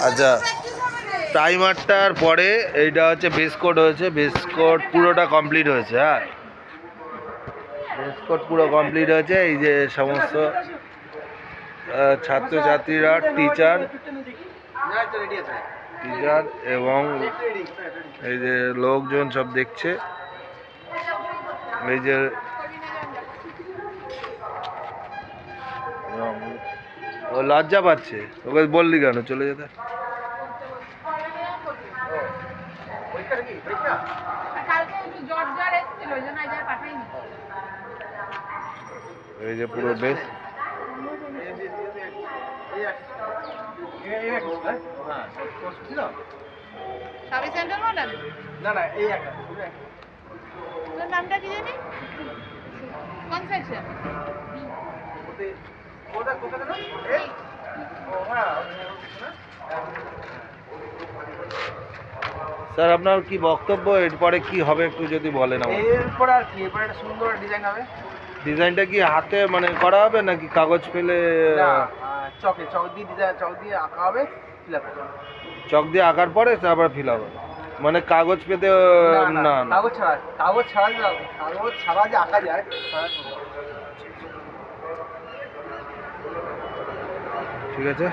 আচ্ছা, প্রাইমারটার পরে এইটা হচ্ছে বেস কোট হয়েছে, বেস কোট পুরোটা কমপ্লিট হয়েছে। হ্যাঁ, বেস কোট পুরো কমপ্লিট হয়েছে। এই যে সমস্ত ছাত্রছাত্রীরা, টিচার এবং এই যে লোকজন সব দেখছে। এই যে ও লজ্জা পাচ্ছে, ওকে বললি কেন চলে যেতে? এই যে পুরো বেশ নামটা কি জানি কোন সেকশন স্যার, আপনার কি বক্তব্য? এরপরে কি হবে একটু যদি বলেন আমাকে। এরপরে আর কি, এরপরে একটা সুন্দর ডিজাইন হবে। ডিজাইনটা কি হাতে মানে করা হবে নাকি কাগজ পেলে? চকে চক দিয়ে ডিজাইন, চক দিয়ে আঁকা হবে, ফিল আপ হবে। চক দিয়ে আঁকার পরে তারপর ফিল হবে, মানে কাগজ পেতে? না, কাগজ ছাড়া, কাগজ ছাড়া যে আঁকা যায়। ঠিক আছে।